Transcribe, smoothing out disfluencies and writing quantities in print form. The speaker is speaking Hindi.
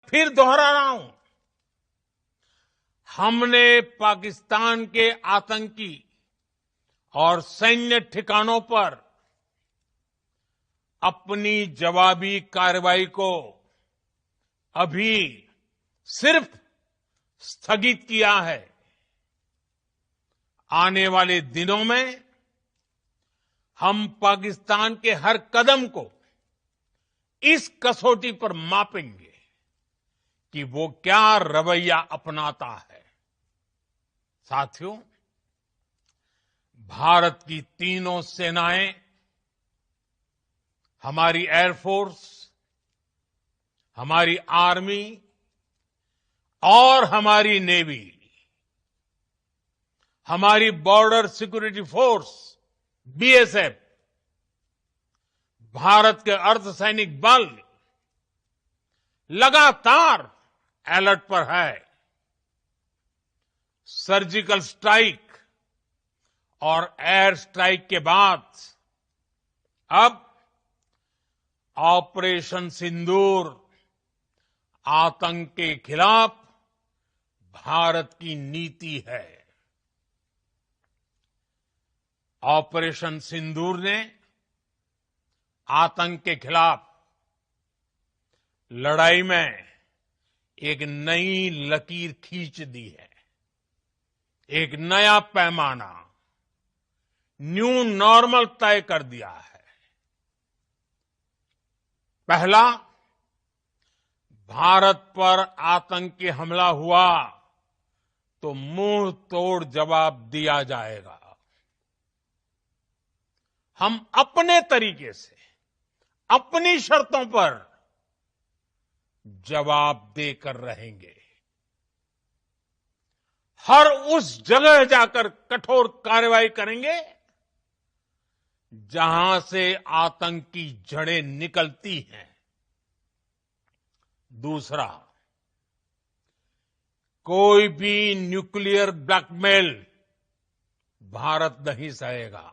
फिर दोहरा रहा हूं, हमने पाकिस्तान के आतंकी और सैन्य ठिकानों पर अपनी जवाबी कार्रवाई को अभी सिर्फ स्थगित किया है। आने वाले दिनों में हम पाकिस्तान के हर कदम को इस कसौटी पर मापेंगे कि वो क्या रवैया अपनाता है। साथियों, भारत की तीनों सेनाएं, हमारी एयरफोर्स, हमारी आर्मी और हमारी नेवी, हमारी border security force BSF, Bharat के अर्धसैनिक बल लगातार अलर्ट पर है। सर्जिकल स्ट्राइक और एयर स्ट्राइक के बाद अब ऑपरेशन सिंदूर आतंक के खिलाफ भारत की नीति है। ऑपरेशन सिंदूर ने आतंक के खिलाफ लड़ाई में एक नई लकीर खींच दी है, एक नया पैमाना, न्यू नॉर्मल तय कर दिया है। पहला, भारत पर आतंकी हमला हुआ तो मुंह तोड़ जवाब दिया जाएगा। हम अपने तरीके से, अपनी शर्तों पर जवाब देकर रहेंगे। हर उस जगह जाकर कठोर कार्रवाई करेंगे जहां से आतंक की जड़ें निकलती हैं। दूसरा, कोई भी न्यूक्लियर ब्लैकमेल भारत नहीं सहेगा।